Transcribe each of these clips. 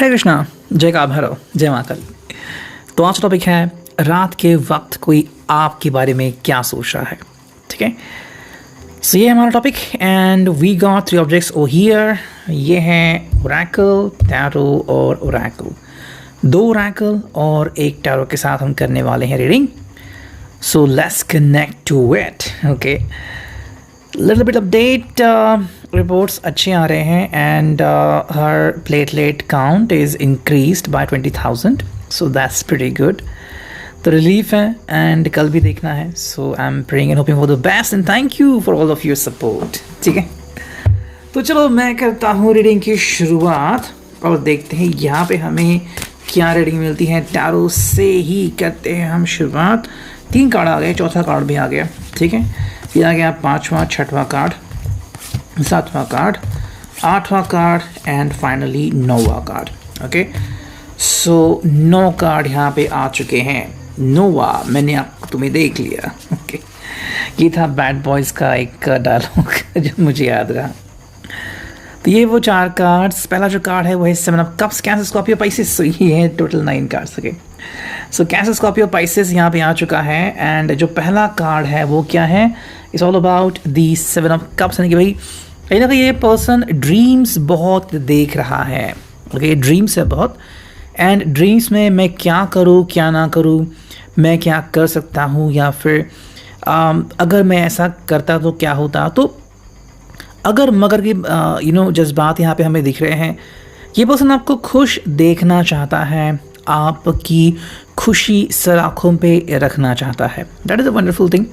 हरे कृष्णा, जय का भैरव, जय माँ काली। तो आज टॉपिक है रात के वक्त कोई आपके बारे में क्या सोच रहा है। ठीक है, सो ये हमारा topic and we got 3 objects oh here. ये है ओरेकल, टैरो और ओरेकल। 2 ओरेकल और 1 टैरो के साथ हम करने वाले हैं reading. So let's connect to it. Okay, little bit update, reports अच्छे आ रहे हैं and her platelet count is increased by 20,000, so that's pretty good. तो रिलीफ है एंड कल भी देखना है। So I am praying and hoping for the best and thank you for all of your support. ठीक है, तो चलो मैं करता हूँ रीडिंग की शुरुआत और देखते हैं यहाँ पे हमें क्या रीडिंग मिलती है। टैरो से ही करते हैं हम शुरुआत। 3 कार्ड आ गए, 4था कार्ड भी आ गया। ठीक है, ये आ गया 5वां, 6वां कार्ड, 7वां कार्ड, 8वां कार्ड एंड फाइनली 9वां कार्ड। ओके, सो 9 कार्ड यहाँ पे आ चुके हैं। नोवा, मैंने तुम्हें देख लिया। ओके, ये था बैड बॉयज़ का एक डायलॉग जो मुझे याद रहा। तो ये वो 4 कार्ड्स। पहला जो कार्ड है वो है 7 of cups, Cancer, Scorpio, Pisces. So ये है total 9 cards. Okay, so Cancer, Scorpio, Pisces यहाँ पे आ चुका है एंड जो पहला कार्ड है वो क्या है? It's all about the 7 of cups. यानी कि भाई कहीं ना कहीं ये पर्सन ड्रीम्स बहुत देख रहा है। ओके, ड्रीम्स है बहुत एंड ड्रीम्स में मैं क्या करूँ क्या ना करूँ, मैं क्या कर सकता हूँ या फिर अगर मैं ऐसा करता तो क्या होता। तो अगर मगर की जज्बात यहाँ पे हमें दिख रहे हैं। ये पर्सन आपको खुश देखना चाहता है, आपकी खुशी सर आँखों पे रखना चाहता है। That is a wonderful thing.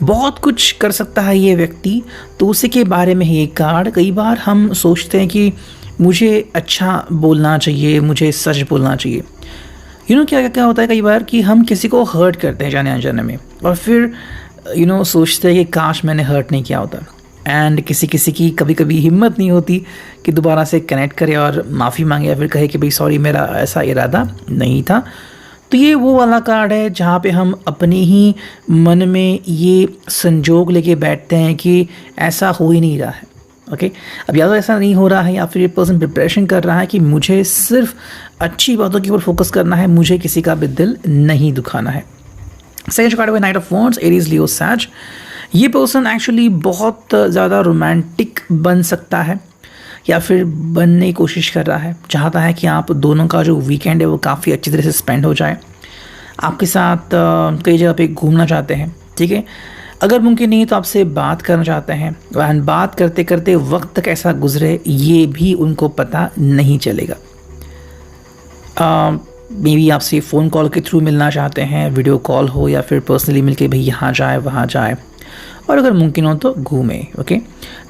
बहुत कुछ कर सकता है ये व्यक्ति, तो उसी के बारे में ही एक कार्ड। कई बार हम सोचते हैं कि मुझे अच्छा बोलना चाहिए, मुझे सच बोलना चाहिए। क्या क्या होता है कई बार कि हम किसी को हर्ट करते हैं जाने अनजाने में और फिर सोचते हैं कि काश मैंने हर्ट नहीं किया होता। एंड किसी की कभी कभी हिम्मत नहीं होती कि दोबारा से कनेक्ट करे और माफ़ी मांगे या फिर कहे कि भाई सॉरी, मेरा ऐसा इरादा नहीं था। तो ये वो वाला कार्ड है जहाँ पे हम अपने ही मन में ये संजोग लेके बैठते हैं कि ऐसा हो ही नहीं रहा है। ओके, अब या तो ऐसा नहीं हो रहा है या फिर ये पर्सन प्रिपरेशन कर रहा है कि मुझे सिर्फ अच्छी बातों के ऊपर फोकस करना है, मुझे किसी का भी दिल नहीं दुखाना है। सेकंड कार्ड है नाइट ऑफ वॉन्ड्स, एरीज, लियो, सैज। ये पर्सन एक्चुअली बहुत ज़्यादा रोमांटिक बन सकता है या फिर बनने की कोशिश कर रहा है। चाहता है कि आप दोनों का जो वीकेंड है वो काफ़ी अच्छी तरह से स्पेंड हो जाए। आपके साथ कई जगह पे घूमना चाहते हैं। ठीक है, अगर मुमकिन नहीं तो आपसे बात करना चाहते हैं और बात करते करते वक्त कैसा गुजरे ये भी उनको पता नहीं चलेगा। मे बी आपसे फ़ोन कॉल के थ्रू मिलना चाहते हैं, वीडियो कॉल हो या फिर पर्सनली मिलके भाई यहाँ जाए वहाँ जाए, और अगर मुमकिन हो तो घूमें। ओके,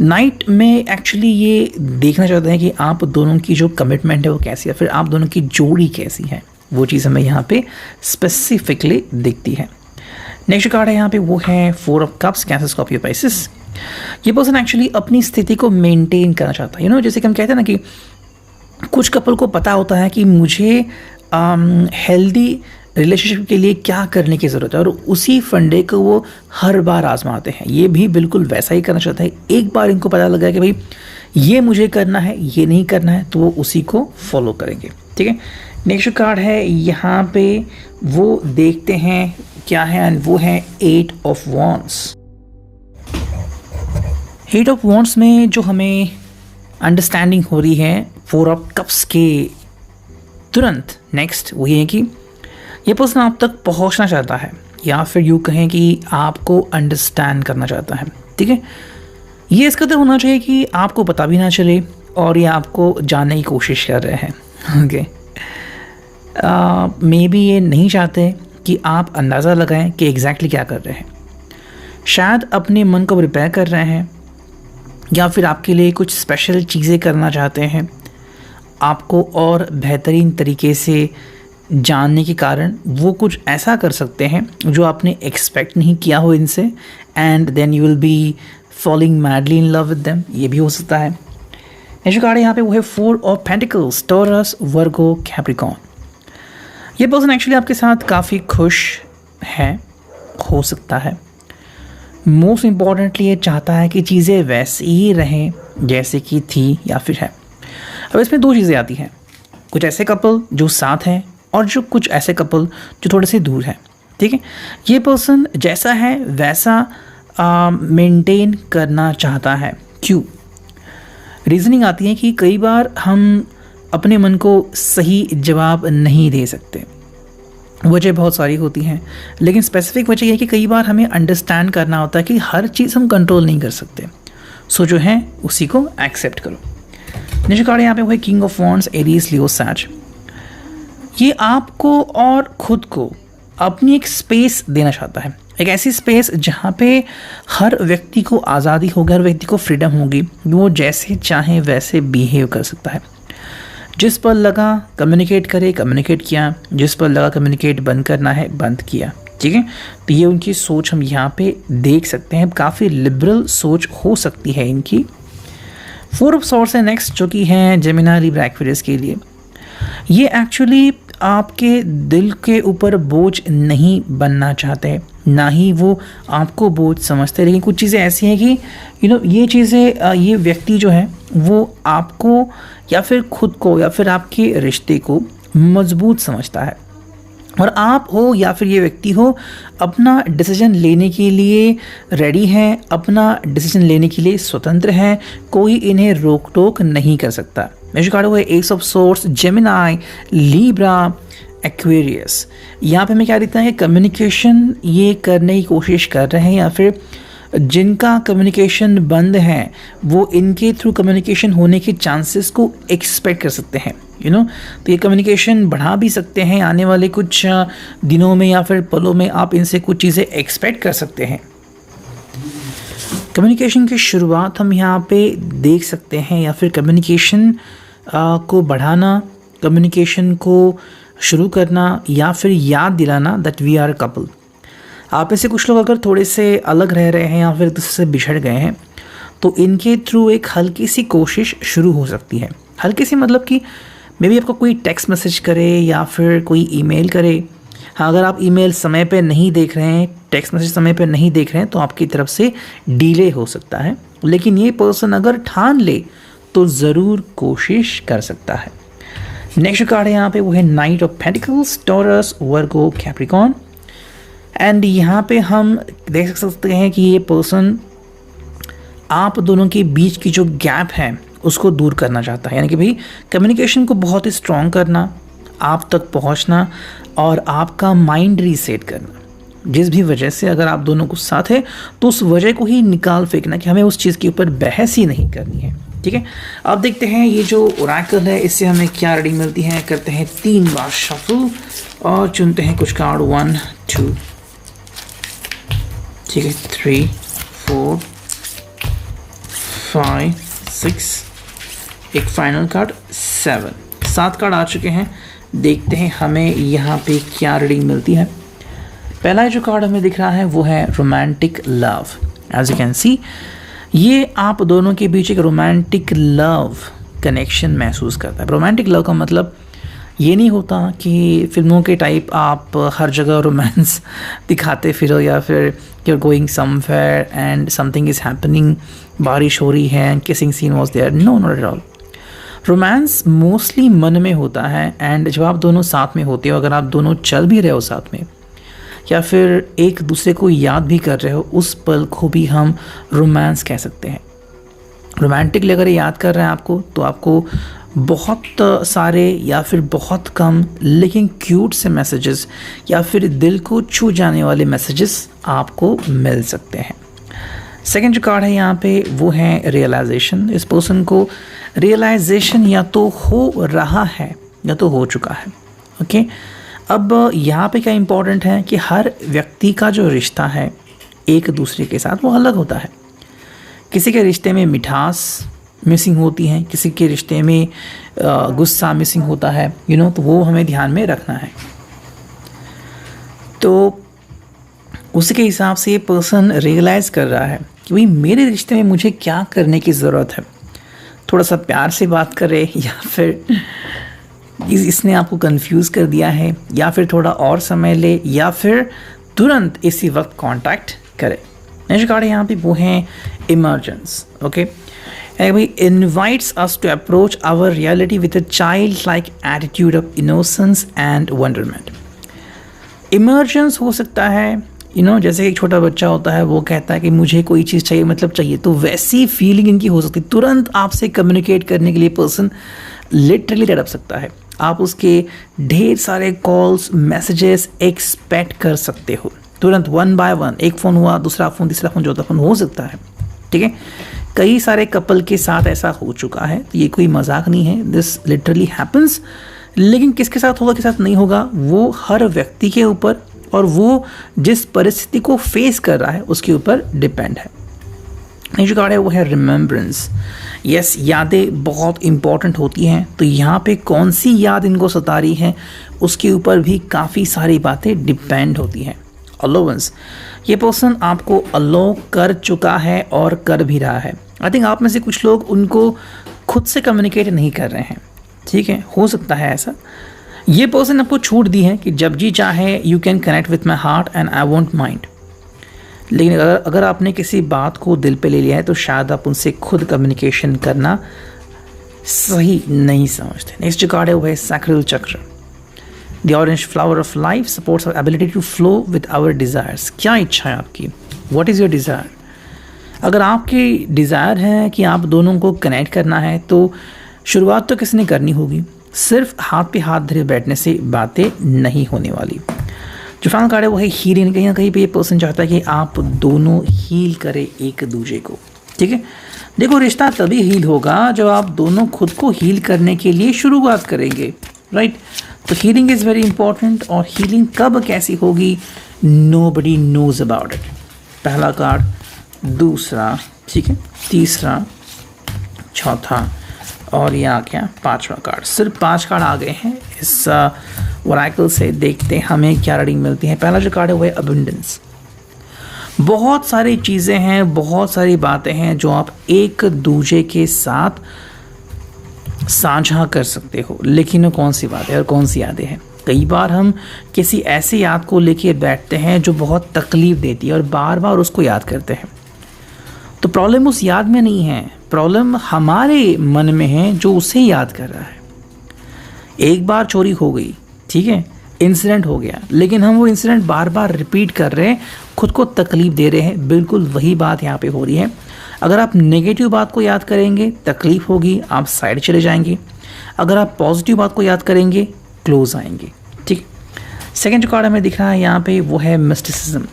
नाइट में एक्चुअली ये देखना चाहते हैं कि आप दोनों की जो कमिटमेंट है वो कैसी है, फिर आप दोनों की जोड़ी कैसी है, वो चीज़ हमें यहाँ पे स्पेसिफिकली दिखती है। नेक्स्ट कार्ड है यहाँ पे वो है 4 of cups, Cancer, Scorpio, Pisces. ये पर्सन एक्चुअली अपनी स्थिति को मेंटेन करना चाहता है। जैसे कि हम कहते हैं ना कि कुछ कपल को पता होता है कि मुझे हेल्दी रिलेशनशिप के लिए क्या करने की ज़रूरत है और उसी फंडे को वो हर बार आजमाते हैं। ये भी बिल्कुल वैसा ही करना चाहता है। एक बार इनको पता लगा कि भाई ये मुझे करना है, ये नहीं करना है, तो वो उसी को फॉलो करेंगे। ठीक है, नेक्स्ट कार्ड है यहाँ पे वो देखते हैं क्या है एंड वो है 8 ऑफ वॉन्ड्स। 8 ऑफ वॉन्ड्स में जो हमें अंडरस्टैंडिंग हो रही है 4 ऑफ कप्स के तुरंत नेक्स्ट वो ये है कि ये पर्सन आप तक पहुंचना चाहता है या फिर यूँ कहें कि आपको अंडरस्टैंड करना चाहता है। ठीक है, ये इस कदर होना चाहिए कि आपको पता भी ना चले और ये आपको जानने की कोशिश कर रहे हैं। ओके, मे बी ये नहीं चाहते कि आप अंदाज़ा लगाएं कि एग्जैक्टली क्या कर रहे हैं। शायद अपने मन को प्रिपेयर कर रहे हैं या फिर आपके लिए कुछ स्पेशल चीज़ें करना चाहते हैं, आपको और बेहतरीन तरीके से जानने के कारण वो कुछ ऐसा कर सकते हैं जो आपने एक्सपेक्ट नहीं किया हो इनसे and then you will be falling madly in love with them. ये भी हो सकता है। नेक्स्ट कार्ड यहाँ पे वो है 4 of pentacles, taurus, Virgo, Capricorn. ये पर्सन एक्चुअली आपके साथ काफ़ी खुश है, हो सकता है। मोस्ट इम्पॉर्टेंटली ये चाहता है कि चीज़ें वैसी ही रहें जैसे कि थी या फिर है। अब इसमें 2 चीज़ें आती हैं। कुछ ऐसे कपल जो साथ हैं और जो कुछ ऐसे कपल जो थोड़े से दूर हैं, ठीक है। ये पर्सन जैसा है वैसा मेंटेन करना चाहता है। क्यों? रीज़निंग आती है कि कई बार हम अपने मन को सही जवाब नहीं दे सकते। वजह बहुत सारी होती हैं, लेकिन स्पेसिफिक वजह यह है कि कई बार हमें अंडरस्टैंड करना होता है कि हर चीज़ हम कंट्रोल नहीं कर सकते। सो जो है उसी को एक्सेप्ट करो। नेक्स्ट कार्ड यहाँ पे वो है किंग ऑफ वॉन्ड्स, एरीज, लियो, सैज। ये आपको और खुद को अपनी एक स्पेस देना चाहता है, एक ऐसी स्पेस जहाँ पे हर व्यक्ति को आज़ादी होगी, हर व्यक्ति को फ्रीडम होगी, वो जैसे चाहे वैसे बिहेव कर सकता है। जिस पर लगा कम्युनिकेट करे, कम्युनिकेट किया, जिस पर लगा कम्युनिकेट बंद करना है, बंद किया, ठीक है। तो ये उनकी सोच हम यहाँ पे देख सकते हैं, काफ़ी लिबरल सोच हो सकती है इनकी। 4 ऑफ सॉर्ड्स है नेक्स्ट, जो कि हैं जेमिनी, लिब्रा, एक्वेरियस के लिए। ये एक्चुअली आपके दिल के ऊपर बोझ नहीं बनना चाहते, ना ही वो आपको बोझ समझते, लेकिन कुछ चीज़ें ऐसी हैं कि ये चीज़ें, ये व्यक्ति जो है वो आपको या फिर खुद को या फिर आपके रिश्ते को मजबूत समझता है। और आप हो या फिर ये व्यक्ति हो, अपना डिसीजन लेने के लिए रेडी है, अपना डिसीजन लेने के लिए स्वतंत्र है, कोई इन्हें रोक टोक नहीं कर सकता। नेक्स्ट कार्ड हुआ S of swords, Gemini, Libra, Aquarius. यहाँ पे हमें क्या दिखता है कि कम्युनिकेशन ये करने की कोशिश कर रहे हैं, या फिर जिनका कम्युनिकेशन बंद है वो इनके थ्रू कम्युनिकेशन होने के चांसेस को एक्सपेक्ट कर सकते हैं। तो ये कम्युनिकेशन बढ़ा भी सकते हैं आने वाले कुछ दिनों में या फिर पलों में, आप इनसे कुछ चीज़ें एक्सपेक्ट कर सकते हैं। कम्युनिकेशन की शुरुआत हम यहाँ पे देख सकते हैं, या फिर कम्युनिकेशन को बढ़ाना, कम्युनिकेशन को शुरू करना, या फिर याद दिलाना that we are a couple. आप में से कुछ लोग अगर थोड़े से अलग रह रहे हैं या फिर दूसरे से बिछड़ गए हैं, तो इनके थ्रू एक हल्की सी कोशिश शुरू हो सकती है। हल्की सी मतलब कि मे बी आपको कोई टेक्स्ट मैसेज करे या फिर कोई ईमेल करे। हाँ, अगर आप ईमेल समय पे नहीं देख रहे हैं, टेक्स्ट मैसेज समय पे नहीं देख रहे हैं, तो आपकी तरफ से डिले हो सकता है, लेकिन ये पर्सन अगर ठान ले तो ज़रूर कोशिश कर सकता है। नेक्स्ट कार्ड है यहाँ पे वो है night of pentacles, taurus, Virgo, Capricorn. And यहाँ पे हम देख सकते हैं कि ये पर्सन आप दोनों के बीच की जो गैप है उसको दूर करना चाहता है, यानी कि भाई कम्युनिकेशन को बहुत ही स्ट्रॉन्ग करना, आप तक पहुँचना और आपका माइंड रीसेट करना। जिस भी वजह से अगर आप दोनों को साथ है तो उस वजह को ही निकाल फेंकना कि हमें उस चीज़ के ऊपर बहस ही नहीं करनी है, ठीक है। अब देखते हैं ये जो ओरेकल है इससे हमें क्या रीडिंग मिलती है। करते हैं 3 बार शफल और चुनते हैं कुछ कार्ड, 1 2, ठीक है, 3 4 5 6, एक फाइनल कार्ड 7 कार्ड आ चुके हैं। देखते हैं हमें यहाँ पे क्या रीडिंग मिलती है। पहला जो कार्ड हमें दिख रहा है वो है romantic love. As you can see, ये आप दोनों के बीच एक रोमांटिक लव कनेक्शन महसूस करता है। रोमांटिक लव का मतलब ये नहीं होता कि फिल्मों के टाइप आप हर जगह रोमांस दिखाते फिरो, या फिर you are going somewhere and something is happening, बारिश हो रही है and kissing scene was there. No, not at all. Romance mostly मन में होता है, एंड जब आप दोनों साथ में होते हो, अगर आप दोनों चल भी रहे हो साथ में या फिर एक दूसरे को याद भी कर रहे हो, उस पल को भी हम रोमांस कह सकते हैं। रोमांटिकली अगर याद कर रहे हैं आपको, तो आपको बहुत सारे या फिर बहुत कम लेकिन क्यूट से मैसेजेस या फिर दिल को छू जाने वाले मैसेजेस आपको मिल सकते हैं। सेकंड जो कार्ड है यहाँ पे वो है रियलाइजेशन। इस पर्सन को रियलाइजेशन या तो हो रहा है या तो हो चुका है, ओके। अब यहाँ पे क्या इम्पोर्टेंट है कि हर व्यक्ति का जो रिश्ता है एक दूसरे के साथ वो अलग होता है। किसी के रिश्ते में मिठास मिसिंग होती है, किसी के रिश्ते में गुस्सा मिसिंग होता है, तो वो हमें ध्यान में रखना है। तो उसके हिसाब से ये पर्सन रियलाइज़ कर रहा है कि भाई मेरे रिश्ते में मुझे क्या करने की ज़रूरत है। थोड़ा सा प्यार से बात करे, या फिर इसने आपको कंफ्यूज कर दिया है, या फिर थोड़ा और समय ले, या फिर तुरंत इसी वक्त कांटेक्ट करे। नेक्स्ट कार्ड यहाँ पे वो हैं इमर्जेंस, ओके। भाई invites us to approach our reality with a child like attitude of innocence and wonderment. Emergence हो सकता है, जैसे एक छोटा बच्चा होता है, वो कहता है कि मुझे कोई चीज़ चाहिए, मतलब चाहिए, तो वैसी फीलिंग इनकी हो सकती है। तुरंत आपसे कम्युनिकेट करने के लिए पर्सन लिटरली तड़प सकता है। आप उसके ढेर सारे कॉल्स, मैसेजेस एक्सपेक्ट कर सकते हो तुरंत, वन बाय वन। एक फ़ोन हुआ, दूसरा फ़ोन, तीसरा फ़ोन, चौथा फ़ोन हो सकता है, ठीक है। कई सारे कपल के साथ ऐसा हो चुका है, तो ये कोई मजाक नहीं है, दिस लिटरली हैपन्स। लेकिन किसके साथ होगा, किसके साथ नहीं होगा, वो हर व्यक्ति के ऊपर और वो जिस परिस्थिति को फेस कर रहा है उसके ऊपर डिपेंड है। जो कार्ड है वो है रिमेम्बरेंस। यस, यादें बहुत इंपॉर्टेंट होती हैं, तो यहाँ पे कौन सी याद इनको सता रही है उसके ऊपर भी काफ़ी सारी बातें डिपेंड होती हैं। अलोवेंस, ये पर्सन आपको अलो कर चुका है और कर भी रहा है। आई थिंक आप में से कुछ लोग उनको खुद से कम्युनिकेट नहीं कर रहे हैं, ठीक है, हो सकता है ऐसा। ये पर्सन आपको छूट दी है कि जब जी चाहे you can connect with my heart and I want mind. लेकिन अगर आपने किसी बात को दिल पे ले लिया है तो शायद आप उनसे खुद कम्युनिकेशन करना सही नहीं समझते। नेक्स्ट जो कार्ड है वो है sacral chakra. The orange flower of life supports our ability to flow with our desires. क्या इच्छा है आपकी, व्हाट इज़ योर डिज़ायर? अगर आपकी डिज़ायर है कि आप दोनों को कनेक्ट करना है तो शुरुआत तो किसने करनी होगी, सिर्फ हाथ पे हाथ धरे बैठने से बातें नहीं होने वाली। जो फाइनल कार्ड है वो है हीलिंग। कहीं ना कहीं पे ये पर्सन चाहता है कि आप दोनों हील करें एक दूसरे को, ठीक है। देखो, रिश्ता तभी हील होगा जब आप दोनों खुद को हील करने के लिए शुरुआत करेंगे, राइट। तो हीलिंग इज़ वेरी इंपॉर्टेंट, और हीलिंग कब कैसी होगी, नोबडी नोज अबाउट इट। पहला कार्ड, दूसरा, ठीक है, तीसरा, चौथा, और ये आ गया पांचवा कार्ड। सिर्फ 5 कार्ड आ गए हैं इस ओरेकल से। देखते हैं हमें क्या रीडिंग मिलती है। पहला जो कार्ड है वो है अबंडेंस। बहुत सारी चीज़ें हैं, बहुत सारी बातें हैं जो आप एक दूसरे के साथ साझा कर सकते हो, लेकिन वो कौन सी बातें और कौन सी यादें हैं। कई बार हम किसी ऐसी याद को लेके बैठते हैं जो बहुत तकलीफ देती है और बार बार उसको याद करते हैं। तो प्रॉब्लम उस याद में नहीं है, प्रॉब्लम हमारे मन में है जो उसे याद कर रहा है। एक बार चोरी हो गई, ठीक है, इंसिडेंट हो गया, लेकिन हम वो इंसिडेंट बार बार रिपीट कर रहे हैं, खुद को तकलीफ दे रहे हैं। बिल्कुल वही बात यहाँ पे हो रही है। अगर आप नेगेटिव बात को याद करेंगे तकलीफ होगी, आप साइड चले जाएंगे। अगर आप पॉजिटिव बात को याद करेंगे क्लोज आएंगे, ठीक। सेकेंड जो कार्ड हमें दिख रहा है यहाँ पे वो है मिस्टिसिज्म।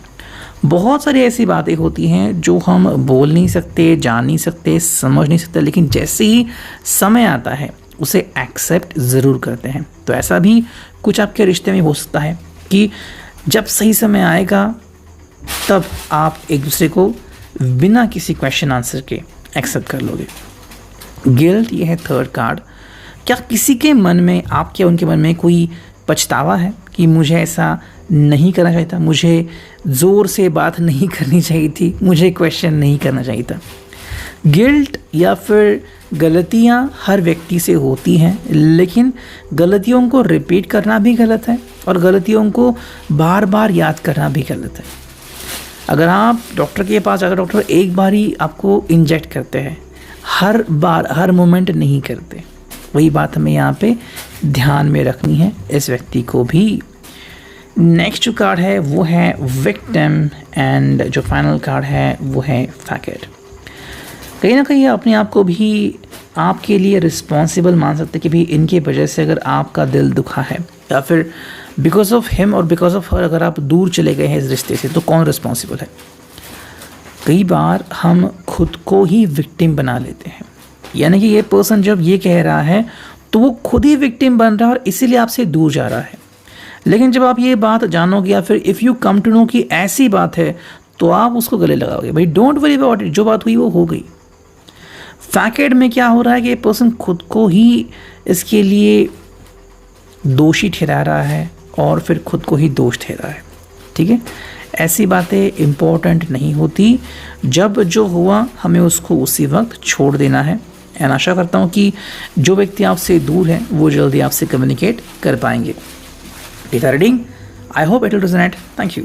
बहुत सारी ऐसी बातें होती हैं जो हम बोल नहीं सकते, जान नहीं सकते, समझ नहीं सकते, लेकिन जैसे ही समय आता है उसे एक्सेप्ट ज़रूर करते हैं। तो ऐसा भी कुछ आपके रिश्ते में हो सकता है कि जब सही समय आएगा तब आप एक दूसरे को बिना किसी क्वेश्चन आंसर के एक्सेप्ट कर लोगे। गिल्ट, ये है थर्ड कार्ड। क्या किसी के मन में, आपके उनके मन में कोई पछतावा है कि मुझे ऐसा नहीं करना चाहिए था, मुझे ज़ोर से बात नहीं करनी चाहिए थी, मुझे क्वेश्चन नहीं करना चाहिए था। गिल्ट या फिर गलतियां हर व्यक्ति से होती हैं, लेकिन गलतियों को रिपीट करना भी गलत है और गलतियों को बार बार याद करना भी गलत है। अगर आप डॉक्टर के पास अगर डॉक्टर एक बार ही आपको इंजेक्ट करते हैं, हर बार हर मोमेंट नहीं करते, वही बात हमें यहाँ पे ध्यान में रखनी है, इस व्यक्ति को भी। नेक्स्ट जो कार्ड है वो है विक्टिम, एंड जो फाइनल कार्ड है वो है फैकेट। कहीं ना कहीं अपने आप को भी आपके लिए रिस्पॉन्सिबल मान सकते कि भाई इनके वजह से अगर आपका दिल दुखा है, या फिर बिकॉज ऑफ हिम और बिकॉज ऑफ हर अगर आप दूर चले गए हैं इस रिश्ते से, तो कौन रिस्पॉन्सिबल है। कई बार हम खुद को ही विक्टिम बना लेते हैं, यानी कि ये पर्सन जब ये कह रहा है तो वो खुद ही विक्टिम बन रहा है और इसीलिए आपसे दूर जा रहा है। लेकिन जब आप ये बात जानोगे या फिर if you come to know कि ऐसी बात है, तो आप उसको गले लगाओगे, भाई डोंट वरी अबाउट इट, जो बात हुई वो हो गई। फैकेट में क्या हो रहा है कि ये पर्सन खुद को ही इसके लिए दोषी ठहरा रहा है और फिर खुद को ही दोष ठहरा है, ठीक है। ऐसी बातें इम्पोर्टेंट नहीं होती, जब जो हुआ हमें उसको उसी वक्त छोड़ देना है। एंड आशा करता हूँ कि जो व्यक्ति आपसे दूर है वो जल्दी आपसे कम्युनिकेट कर पाएंगे। Reading, I hope it will resonate. Thank you.